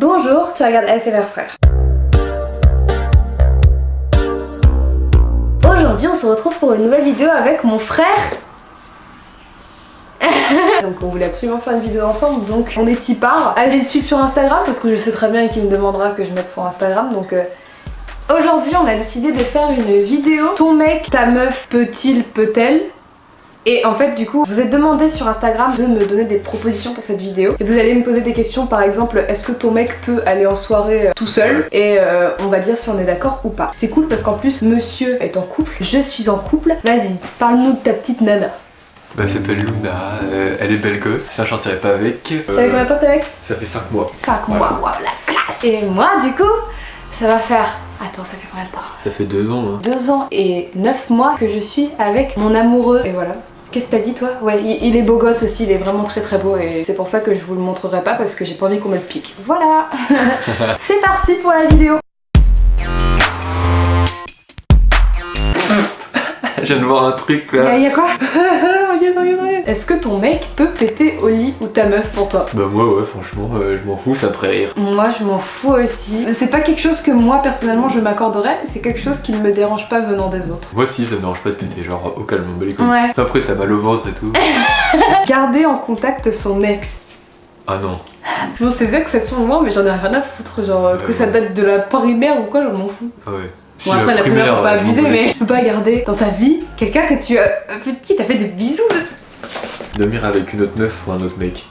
Bonjour, tu regardes ASMR Frère. Aujourd'hui on se retrouve pour une nouvelle vidéo avec mon frère. Donc on voulait absolument faire une vidéo ensemble, donc on est tipard. Allez le suivre sur Instagram parce que je sais très bien qu'il me demandera que je mette sur Instagram. Donc aujourd'hui on a décidé de faire une vidéo. Ton mec, ta meuf, peut-il, peut-elle? Et en fait du coup vous êtes demandé sur Instagram de me donner des propositions pour cette vidéo. Et vous allez me poser des questions, par exemple est-ce que ton mec peut aller en soirée tout seul? Et on va dire si on est d'accord ou pas. C'est cool parce qu'en plus monsieur est en couple, je suis en couple. Vas-y, parle-nous de ta petite nana. Bah elle s'appelle Luna, elle est belle gosse, ça je sortirais pas avec. Ça fait combien de temps t'es avec? Ça fait 5 mois. 5 mois, waouh la classe. Et moi du coup, ça va faire... Attends, ça fait combien de temps? Ça fait 2 ans. Hein. 2 ans et 9 mois que je suis avec mon amoureux. Et voilà. Qu'est-ce que t'as dit toi? Ouais, il est beau gosse aussi, il est vraiment très très beau et c'est pour ça que je vous le montrerai pas parce que j'ai pas envie qu'on me le pique. Voilà. C'est parti pour la vidéo. Je viens de voir un truc là. Y'a quoi? Regarde. Est-ce que ton mec peut péter au lit ou ta meuf pour toi? Bah moi ouais franchement je m'en fous, ça me ferait rire. Moi je m'en fous aussi. C'est pas quelque chose que moi personnellement je m'accorderais, c'est quelque chose qui ne me dérange pas venant des autres. Moi si, ça me dérange pas de péter, genre au calme, on les couilles. Ouais. Après t'as mal au ventre et tout. Garder en contact son ex. Ah non. Bon ces ex elles sont loin mais j'en ai rien à foutre, genre que ça date de la primaire ou quoi, je m'en fous. Ah ouais. Bon après la primaire faut pas abuser mais tu peux pas garder dans ta vie quelqu'un que tu as... qui t'a fait des bisous. Dormir avec une autre meuf ou un autre mec.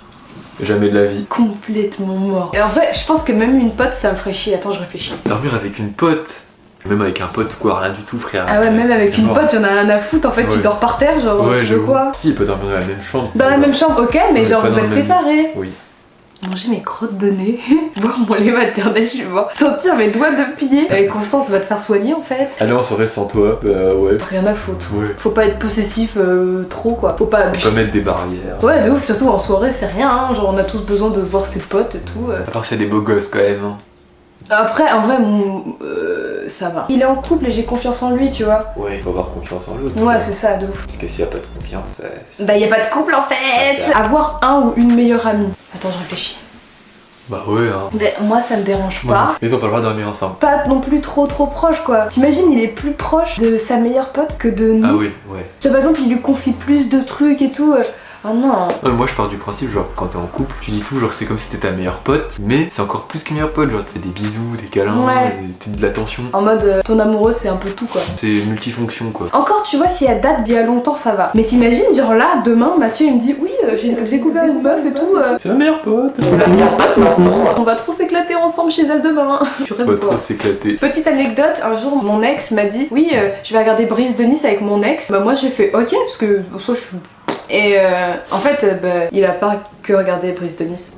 Jamais de la vie. Complètement mort. Et en vrai je pense que même une pote ça me ferait chier, attends je réfléchis. Dormir avec une pote. Même avec un pote quoi, rien du tout frère. Ah ouais, même avec une pote j'en ai rien à foutre en fait, ouais. Tu dors par terre genre ouais, tu veux quoi? Si, il peut dormir dans la même chambre. Dans la même chambre ok mais genre vous êtes séparés. Oui. Manger mes crottes de nez, boire mon lait maternel, je vais voir, sentir mes doigts de pied. Avec Constance va te faire soigner en fait. Aller en soirée sans toi, bah ouais. Rien à foutre. Ouais. Faut pas être possessif trop quoi. Faut pas mettre des barrières. Ouais de ouf, surtout en soirée c'est rien hein. Genre on a tous besoin de voir ses potes et tout. À part s'il y a des beaux gosses quand même. Hein. Après en vrai ça va. Il est en couple et j'ai confiance en lui tu vois. Ouais, faut avoir confiance en l'autre. Ouais c'est ça de ouf. Parce que s'il y a pas de confiance... Bah y a pas de couple en fait. Avoir un ou une meilleure amie. Attends je réfléchis. Bah ouais hein. Mais moi ça me dérange pas. Ils ont pas le droit de dormir ensemble. Pas non plus trop proche quoi. T'imagines il est plus proche de sa meilleure pote que de nous. Ah oui, ouais. Genre, par exemple il lui confie plus de trucs et tout. Oh non. Moi je pars du principe genre quand t'es en couple, tu dis tout genre c'est comme si t'étais ta meilleure pote, mais c'est encore plus qu'une meilleure pote, genre tu fais des bisous, des câlins, ouais. De l'attention. En mode ton amoureux c'est un peu tout quoi. C'est multifonction quoi. Encore tu vois si elle date d'il y a longtemps ça va. Mais t'imagines genre là demain Mathieu il me dit oui j'ai découvert une meuf et tout. C'est ma meilleure pote. C'est ma meilleure pote maintenant. On va trop s'éclater ensemble chez elle demain. Tu rêves On va quoi? trop s'éclater. Petite anecdote, un jour mon ex m'a dit oui je vais regarder Brise de Nice avec mon ex. Bah moi j'ai fait ok parce que soit je suis... Et en fait, il a pas que regardé Brise de Nice.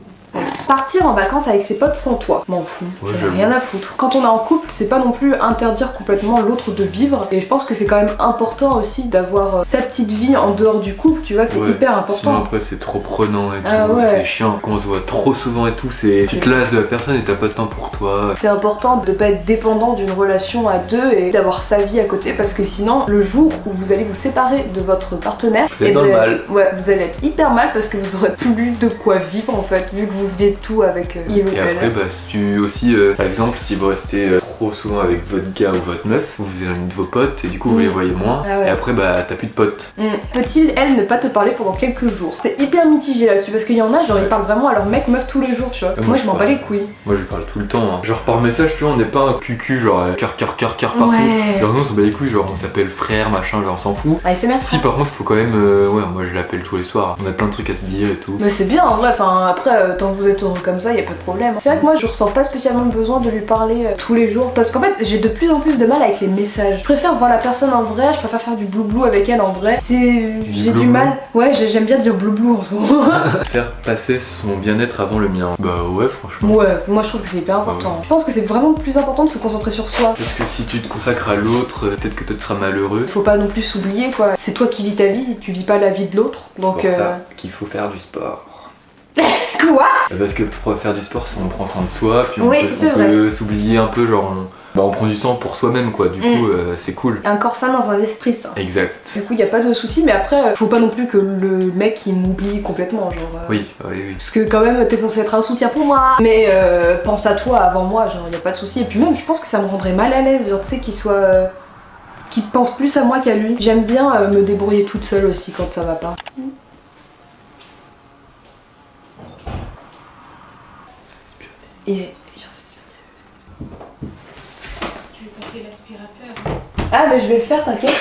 Partir en vacances avec ses potes sans toi, m'en fous, ouais, j'en ai rien à foutre. Quand on est en couple, c'est pas non plus interdire complètement l'autre de vivre. Et je pense que c'est quand même important aussi d'avoir sa petite vie en dehors du couple, tu vois, c'est hyper important. Sinon après c'est trop prenant et tout, c'est chiant. Quand on se voit trop souvent et tout, tu te lasses de la personne et t'as pas de temps pour toi. C'est important de pas être dépendant d'une relation à deux et d'avoir sa vie à côté parce que sinon, le jour où vous allez vous séparer de votre partenaire, vous êtes dans le mal. Ouais, vous allez être hyper mal parce que vous aurez plus de quoi vivre en fait, vu que vous faisiez tout avec il ou et elle. après si tu aussi par exemple si vous restez trop souvent avec votre gars ou votre meuf, vous éloignez de vos potes et du coup vous les voyez moins et après t'as plus de potes. Peut-il elle ne pas te parler pendant quelques jours? C'est hyper mitigé là-dessus parce qu'il y en a genre ils parlent vraiment à leur mec meuf tous les jours tu vois. Moi je m'en bats les couilles. Moi je lui parle tout le temps hein. Genre par message tu vois on n'est pas un cucu genre cœur partout. Genre nous on s'en bat les couilles, genre on s'appelle frère machin, genre on s'en fout. Si par contre faut quand même moi je l'appelle tous les soirs, on a plein de trucs à se dire et tout. Mais c'est bien en vrai, enfin après tant que vous êtes heureux comme ça y a pas de problème. C'est vrai que moi je ressens pas spécialement le besoin de lui parler tous les jours parce qu'en fait j'ai de plus en plus de mal avec les messages. Je préfère voir la personne en vrai, je préfère faire du blou avec elle en vrai. J'ai du mal. Ouais j'aime bien dire blou en ce moment. Faire passer son bien-être avant le mien. Bah ouais franchement. Ouais, moi je trouve que c'est hyper important. Je pense que c'est vraiment plus important de se concentrer sur soi. Parce que si tu te consacres à l'autre, peut-être que toi tu seras malheureux. Faut pas non plus s'oublier quoi. C'est toi qui vis ta vie, tu vis pas la vie de l'autre. Donc c'est pour ça qu'il faut faire du sport. Quoi? Parce que pour faire du sport, on prend soin de soi, puis on peut s'oublier un peu, genre bah on prend du sang pour soi-même quoi, du coup c'est cool. Un corps sain dans un esprit sain. Exact. Du coup y a pas de souci, mais après faut pas non plus que le mec il m'oublie complètement genre. Oui. Parce que quand même t'es censé être un soutien pour moi. Mais pense à toi avant moi, genre y a pas de souci. Et puis même je pense que ça me rendrait mal à l'aise, genre tu sais qu'il soit... qu'il pense plus à moi qu'à lui. J'aime bien me débrouiller toute seule aussi quand ça va pas. Et je vais passer l'aspirateur. ah mais je vais le faire, t'inquiète.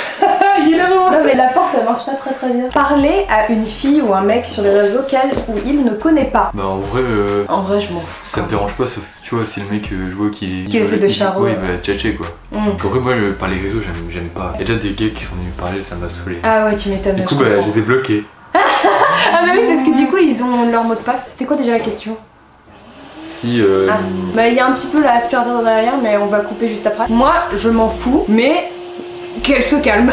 Il est là. Non mais la porte elle marche pas très bien. Parler à une fille ou un mec sur les réseaux qu'elle ou il ne connaît pas. Bah en vrai je m'en fous. ça me dérange pas, sauf tu vois si le mec je vois qu'il essaie de charo. Ouais, il va tchatcher quoi. Donc en vrai moi par les réseaux j'aime pas. Y'a déjà des gars qui sont venus parler, ça m'a saoulé. Ah ouais tu m'étonnes. Du coup bah je les ai bloqués. Ah bah oui parce que du coup ils ont leur mot de passe. C'était quoi déjà la question? Si bah il y a un petit peu l'aspirateur derrière mais on va couper juste après. Moi je m'en fous mais qu'elle se calme.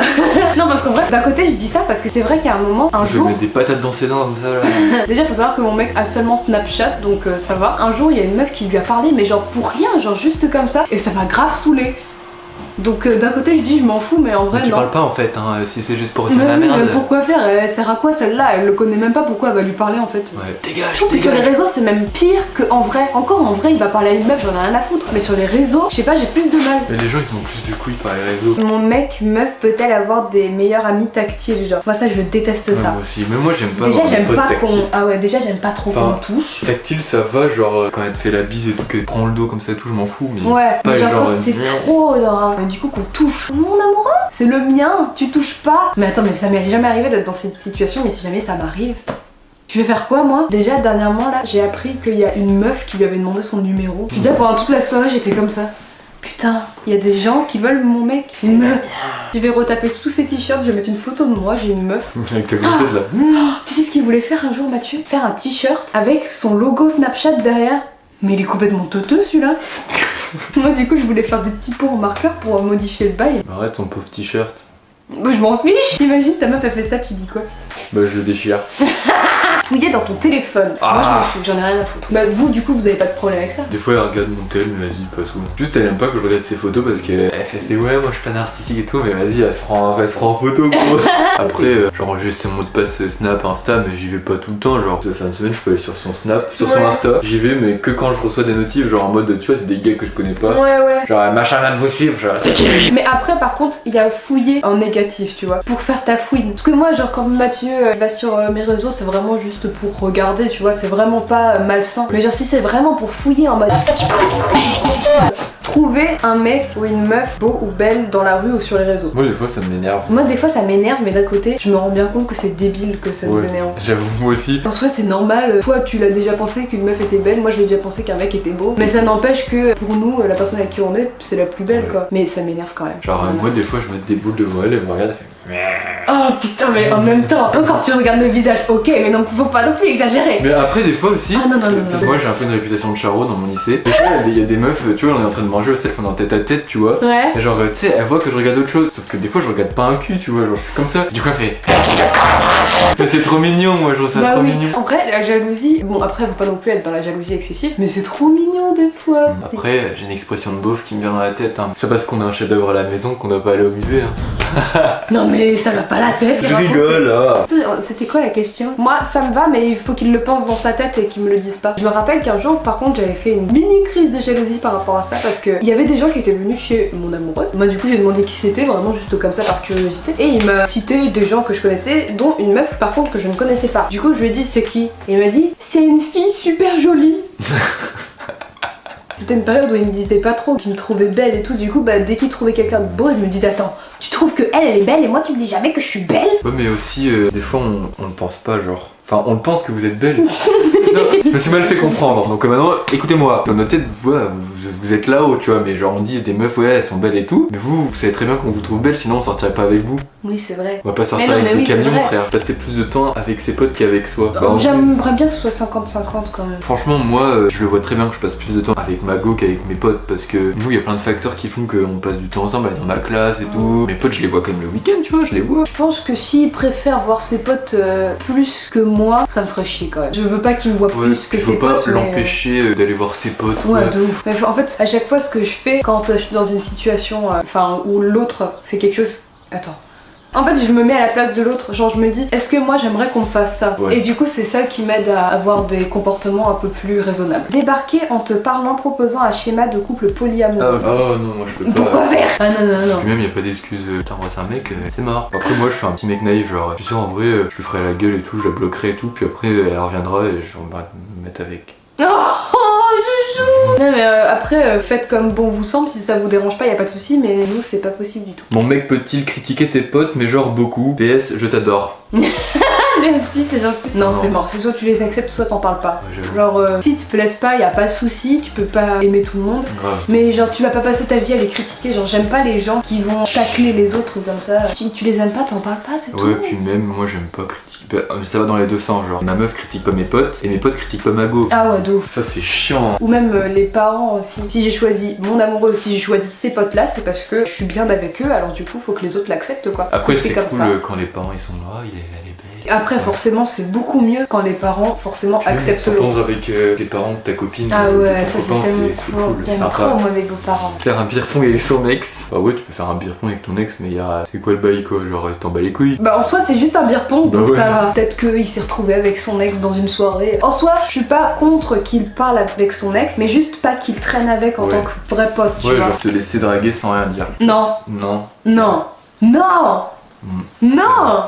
Non parce qu'en vrai d'un côté je dis ça parce que c'est vrai qu'il y a un moment, un je jour... vais mettre des patates dans ses dents comme ça là. Déjà faut savoir que mon mec a seulement Snapchat donc ça va. Un jour il y a une meuf qui lui a parlé mais genre pour rien, genre juste comme ça et ça m'a grave saoulé. Donc d'un côté je dis je m'en fous mais en vrai mais tu non. parles pas en fait hein, si c'est juste pour dire mais la merde. Pourquoi faire? Elle sert à quoi celle-là? Elle le connaît même pas, pourquoi elle va lui parler en fait? Ouais, dégage. Je trouve que sur les réseaux c'est même pire que en vrai. Encore en vrai il va parler à une meuf, j'en ai rien à foutre. Mais sur les réseaux, je sais pas, j'ai plus de mal. Mais les gens ils ont plus de couilles par les réseaux. Mon mec, meuf peut-elle avoir des meilleurs amis tactiles genre? Moi ça je déteste ça. Moi aussi, mais moi j'aime pas Déjà avoir j'aime des potes pas qu'on... tactiles. Ah ouais déjà j'aime pas trop qu'on me touche. Tactile ça va, genre quand elle te fait la bise et tout, qu'elle prend le dos comme ça et tout, je m'en fous. Mais Ouais, pas mais genre genre, quand c'est trop genre... Mais du coup qu'on touche. Mon amoureux, c'est le mien, tu touches pas. Mais attends mais ça m'est jamais arrivé d'être dans cette situation, mais si jamais ça m'arrive... Je vais faire quoi moi? Déjà dernièrement là j'ai appris qu'il y a une meuf qui lui avait demandé son numéro. Puis là pendant toute la soirée j'étais comme ça. Putain, il y a des gens qui veulent mon mec. Je vais retaper tous ces t-shirts, je vais mettre une photo de moi, j'ai une meuf. Avec ta grossesse là. Tu sais ce qu'il voulait faire un jour Mathieu? Faire un t-shirt avec son logo Snapchat derrière. Mais il est complètement teuteux celui-là. Moi du coup je voulais faire des petits pots en marqueur pour modifier le bail. Arrête ton pauvre t-shirt. Bah, je m'en fiche. Imagine ta meuf a fait ça, tu dis quoi? Bah je le déchire. Fouiller dans ton téléphone. Moi je m'en fous, j'en ai rien à foutre. Bah vous du coup vous avez pas de problème avec ça? Des fois elle regarde mon tel, mais vas-y, pas souvent. Juste elle aime pas que je regarde ses photos parce qu'elle fait ouais moi je suis pas narcissique et tout, mais vas-y elle se prend en photo gros. Après genre j'ai ses mots de passe Snap, Insta, mais j'y vais pas tout le temps. Genre ça fait une semaine je peux aller sur son Snap, sur son Insta. J'y vais mais que quand je reçois des notifs, genre en mode tu vois c'est des gars que je connais pas. Ouais. Genre machin vient de vous suivre, genre c'est qui lui? Mais après par contre il y a fouiller en négatif tu vois, pour faire ta fouine. Parce que moi genre quand Mathieu va sur mes réseaux c'est vraiment juste pour regarder tu vois, c'est vraiment pas malsain. Mais genre si c'est vraiment pour fouiller en mode trouver un mec ou une meuf beau ou belle dans la rue ou sur les réseaux. Moi des fois ça m'énerve. Moi des fois ça m'énerve mais d'un côté je me rends bien compte que c'est débile que ça nous énerve. J'avoue moi aussi. En soi c'est normal, toi tu l'as déjà pensé qu'une meuf était belle, moi je l'ai déjà pensé qu'un mec était beau. Mais ça n'empêche que pour nous la personne avec qui on est c'est la plus belle quoi. Mais ça m'énerve quand même. Genre moi des fois je mets des boules de Noël et me regarde et fait... Oh putain mais en même temps, quand tu regardes le visage ok mais non faut pas non plus exagérer. Mais après des fois aussi, ah, non. parce que moi j'ai un peu une réputation de charo dans mon lycée. Des fois il y a des meufs, tu vois on est en train de manger au self, on est en tête à tête tu vois. Ouais. Et genre tu sais elle voit que je regarde autre chose. Sauf que des fois je regarde pas un cul tu vois, genre je suis comme ça. Du coup elle fait... Mais c'est trop mignon moi je trouve ça trop mignon. En vrai la jalousie, bon après faut pas non plus être dans la jalousie excessive, mais c'est trop mignon des fois. Après j'ai une expression de beauf qui me vient dans la tête hein. C'est pas parce qu'on a un chef d'œuvre à la maison qu'on doit pas aller au musée hein. Non mais ça va pas la tête. Je rigole là. C'était quoi la question? Moi ça me va mais il faut qu'il le pense dans sa tête et qu'il me le dise pas. Je me rappelle qu'un jour par contre j'avais fait une mini crise de jalousie par rapport à ça parce que il y avait des gens qui étaient venus chez mon amoureux. Moi du coup j'ai demandé qui c'était vraiment juste comme ça par curiosité et il m'a cité des gens que je connaissais dont une meuf par contre que je ne connaissais pas. Du coup je lui ai dit c'est qui? Et il m'a dit c'est une fille super jolie. C'était une période où il me disait pas trop qu'il me trouvait belle et tout, du coup bah dès qu'il trouvait quelqu'un de beau il me dit attends tu trouves que elle est belle et moi tu me dis jamais que je suis belle? Ouais mais aussi des fois on ne pense pas genre, enfin on pense que vous êtes belle. Non, je me suis mal fait comprendre, donc maintenant écoutez-moi, dans notre tête vous êtes là-haut tu vois, mais genre on dit des meufs ouais elles sont belles et tout, mais vous savez très bien qu'on vous trouve belle sinon on sortirait pas avec vous. Oui, c'est vrai. On va pas sortir Mais non, avec mais des oui, c'est camions, vrai. frère. Passer plus de temps avec ses potes qu'avec soi. Bah, en vrai, J'aimerais bien que ce soit 50-50 quand même. franchement, moi, je le vois très bien que je passe plus de temps avec ma go qu'avec mes potes parce que nous, il y a plein de facteurs qui font qu'on passe du temps ensemble, dans ma classe et tout. Mes potes, je les vois quand même le week-end, tu vois, je les vois. Je pense que s'il préfère voir ses potes plus que moi, ça me ferait chier quand même. Je veux pas qu'il me voit plus que ses potes. Faut pas l'empêcher d'aller voir ses potes. Ouais, de ouf. Mais en fait, à chaque fois, ce que je fais quand je suis dans une situation où l'autre fait quelque chose. Attends. En fait, je me mets à la place de l'autre, genre je me dis, est-ce que moi j'aimerais qu'on me fasse ça? Ouais. Et du coup, c'est ça qui m'aide à avoir des comportements un peu plus raisonnables. Débarquer en te parlant, proposant un schéma de couple polyamoureux. Oh non, moi je peux pas. Pourquoi faire? Ah non, non, non. Puis même, y a pas d'excuse, t'embrasses un mec, c'est mort. Après, moi je suis un petit mec naïf, genre, tu sais, en vrai, je lui ferai la gueule et tout, je la bloquerai et tout, puis après elle reviendra et je vais me mettre avec. Oh, chouchou. Non mais après, faites comme bon vous semble, si ça vous dérange pas, y a pas de souci, mais nous c'est pas possible du tout. Mon mec peut-il critiquer tes potes, mais genre beaucoup? PS, je t'adore. Merci, c'est gentil. Non, c'est mort, c'est soit tu les acceptes, soit t'en parles pas. Ouais, genre, si te plaisent pas, y a pas de souci, tu peux pas aimer tout le monde. Grave. Mais genre, tu vas pas passer ta vie à les critiquer. Genre, j'aime pas les gens qui vont tacler les autres comme ça. Si tu les aimes pas, t'en parles pas, c'est tout. Ouais, puis même, moi j'aime pas critiquer. Ça va dans les deux sens, genre, ma meuf critique pas mes potes, et mes potes critiquent pas ma go. Ah ouais, de ouf. Ça c'est chiant. Ou même les parents aussi. Si j'ai choisi mon amoureux, si j'ai choisi ces potes là, c'est parce que je suis bien avec eux, alors du coup, faut que les autres l'acceptent quoi. Après, c'est comme cool ça. quand les parents ils sont là, elle est belle. Après, forcément, c'est beaucoup mieux quand les parents, forcément, acceptent l'autre. S'entendre avec les parents de ta copine, Ah de ouais, ton ça c'est copain, tellement c'est cool. cool, J'aime sympa. trop moi avec vos parents. Faire un beer pong avec son ex. Bah ouais, tu peux faire un beer pong avec ton ex, mais c'est quoi le bail quoi? Genre, t'en bats les couilles. Bah en soi c'est juste un beer pong, donc Bah ouais. ça va. Peut-être qu'il s'est retrouvé avec son ex dans une soirée. En soi, je suis pas contre qu'il parle avec son ex, mais juste pas qu'il traîne avec en Ouais. tant que vrai pote, tu Ouais, vois. genre se laisser draguer sans rien dire. Non. Non. Non. Non. Non.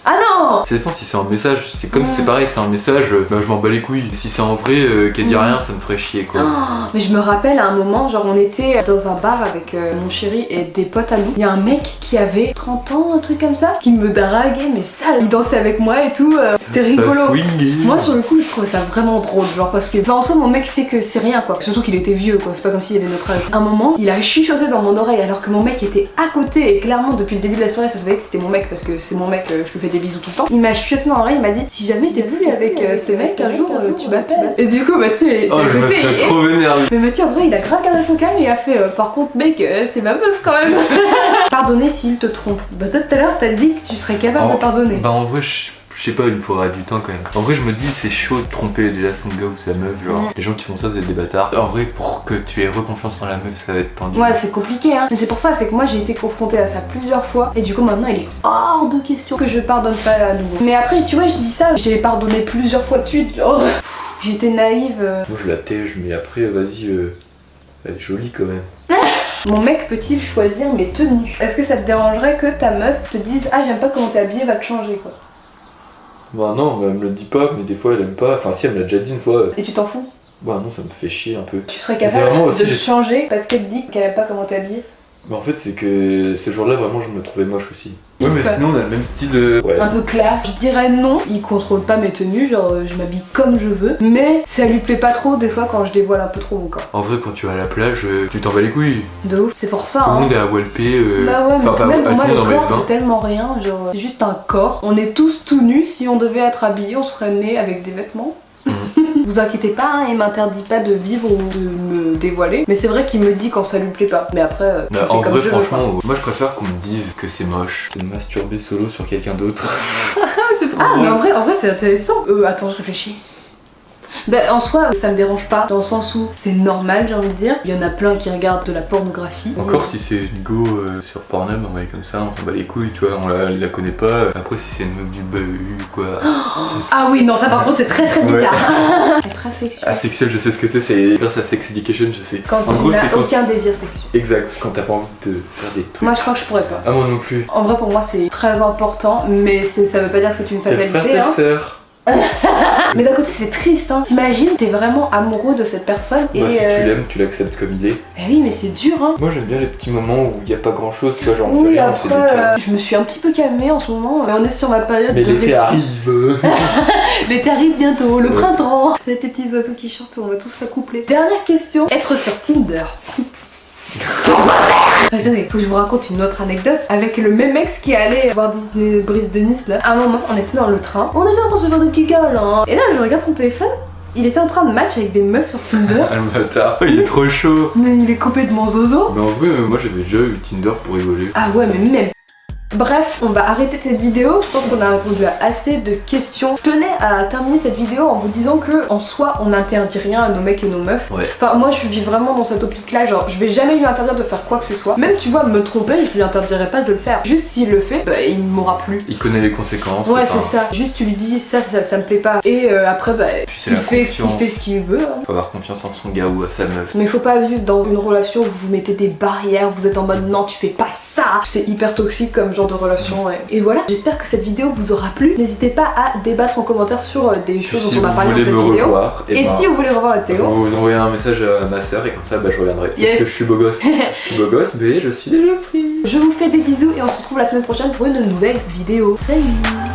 Ah non. Ça dépend si c'est un message, c'est comme c'est pareil, c'est un message, bah je m'en bats les couilles. Si c'est en vrai, qu'elle dit rien, ça me ferait chier quoi. Oh, mais je me rappelle à un moment, genre on était dans un bar avec mon chéri et des potes à nous. Il y a un mec qui avait 30 ans, un truc comme ça, qui me draguait, mais sale. Il dansait avec moi et tout, c'était rigolo. Ça swing. Moi sur le coup je trouvais ça vraiment drôle, genre parce que en soi mon mec sait que c'est rien quoi, surtout qu'il était vieux quoi, c'est pas comme s'il avait notre âge. À un moment il a chuchoté dans mon oreille alors que mon mec était à côté et clairement depuis le début de la soirée ça se voyait que c'était mon mec parce que c'est mon mec, je lui fais des bisous tout le temps. Il m'a chuchoté dans l'oreille, il m'a dit si jamais t'es plus avec ce mec un jour tu m'appelles. Et du coup Mathieu est Oh, à je me côté. serais trop vénère. Mais Mathieu en vrai il a grave gardé son calme et il a fait par contre mec c'est ma meuf quand même. Pardonner s'il te trompe. Bah toi tout à l'heure t'as dit que tu serais capable de pardonner. Bah en vrai je sais pas, il me faudra du temps quand même. En vrai je me dis c'est chaud de tromper déjà son gars ou sa meuf, genre les gens qui font ça vous êtes des bâtards. En vrai pour que tu aies reconfiance en la meuf ça va être tendu. Ouais c'est compliqué hein. Mais c'est pour ça, c'est que moi j'ai été confrontée à ça plusieurs fois. Et du coup maintenant il est hors de question que je pardonne pas à nouveau. Mais après tu vois je dis ça, j'ai pardonné plusieurs fois de suite genre. J'étais naïve. Moi je la tège mais après vas-y, elle est jolie quand même. Mon mec peut-il choisir mes tenues? Est-ce que ça te dérangerait que ta meuf te dise ah j'aime pas comment t'es habillée, va te changer quoi? Bah non, elle me le dit pas, mais des fois elle aime pas. Enfin si, elle me l'a déjà dit une fois. Et tu t'en fous? Bah non, ça me fait chier un peu. Tu serais C'est capable vraiment aussi, de te changer parce qu'elle te dit qu'elle aime pas comment t'es habillée? Bah en fait c'est que ce jour-là vraiment je me trouvais moche aussi. Ouais mais Ouais. sinon on a le même style de... Ouais. Un peu classe. Je dirais non, il contrôle pas mes tenues, genre je m'habille comme je veux. Mais ça lui plaît pas trop des fois quand je dévoile un peu trop mon corps. En vrai quand tu vas à la plage, tu t'en bats les couilles. De ouf, c'est pour ça Tout le hein. monde est à walper. Bah ouais, mais enfin, même pour moi le tout le monde en corps met c'est tellement rien, genre c'est juste un corps. On est tous tout nus, si on devait être habillés, on serait nés avec des vêtements. Vous inquiétez pas, hein, il m'interdit pas de vivre ou de me dévoiler. Mais c'est vrai qu'il me dit quand ça lui plaît pas. Mais après, je Bah, fais en comme vrai je veux, franchement, moi je préfère qu'on me dise que c'est moche. C'est de masturber solo sur quelqu'un d'autre. C'est trop Ah, drôle. mais en vrai c'est intéressant. Attends, je réfléchis. Bah en soi ça me dérange pas dans le sens où c'est normal j'ai envie de dire. Il y en a plein qui regardent de la pornographie. Encore si c'est une go sur Pornhub, on va comme ça, on s'en bat les couilles, tu vois, on la connaît pas. Après si c'est une meuf du bahut ou quoi. Ah oui non ça par contre c'est très très bizarre. C'est très sexuel. Asexuel, je sais ce que c'est grâce à Sex Education, je sais. Quand en tu gros, n'as c'est quand... aucun désir sexuel. Exact, quand t'as pas envie de faire des trucs. Moi je crois que je pourrais pas. Ah moi non plus. En vrai pour moi c'est très important mais ça veut pas dire que c'est une T'as frère, fatalité ta hein. sœur. Mais d'un côté c'est triste hein. T'imagines t'es vraiment amoureux de cette personne et Bah, si tu l'aimes, tu l'acceptes comme il est. Eh oui mais c'est dur hein. Moi j'aime bien les petits moments où il y a pas grand chose, tu vois, genre on fait Oui rien, on fait des après câlins. je me suis un petit peu calmée en ce moment. On est sur ma période Mais de l'été répit. arrive. L'été arrive bientôt, le Ouais. printemps. C'est tes petits oiseaux qui chantent, on va tous s'accoupler. Dernière question, être sur Tinder. Attendez, faut que je vous raconte une autre anecdote avec le même ex qui est allé voir Disney Brise de Nice là. À un moment, on était dans le train, on était en train de se faire des petits câlins. Et là, je regarde son téléphone. Il était en train de match avec des meufs sur Tinder. Ah le bâtard, il est trop chaud. Mais il est complètement zozo. Mais en vrai, moi j'avais déjà eu Tinder pour rigoler. Ah ouais, mais même. Bref, on va arrêter cette vidéo. Je pense qu'on a répondu à assez de questions. Je tenais à terminer cette vidéo en vous disant que en soi, on n'interdit rien à nos mecs et nos meufs. Ouais. Enfin, moi, je vis vraiment dans cette optique-là. Genre, je vais jamais lui interdire de faire quoi que ce soit. Même, tu vois, me tromper, je lui interdirai pas de le faire. Juste s'il le fait, bah, il m'aura plu. Il connaît les conséquences. Ouais, c'est ça. Juste, tu lui dis ça me plaît pas. Et après, bah, il fait ce qu'il veut. Hein. Faut avoir confiance en son gars ou à sa meuf. Mais faut pas vivre dans une relation où vous mettez des barrières, vous êtes en mode non, tu fais pas ça. C'est hyper toxique comme genre de relation. Ouais. Et voilà, j'espère que cette vidéo vous aura plu. N'hésitez pas à débattre en commentaire sur des choses dont on a parlé dans cette vidéo. Revoir, et si vous voulez revoir la Théo, vous envoyez un message à ma soeur et comme ça bah, je reviendrai. Yes. Parce que je suis beau gosse. Je suis beau gosse, mais je suis déjà pris. Je vous fais des bisous et on se retrouve la semaine prochaine pour une nouvelle vidéo. Salut!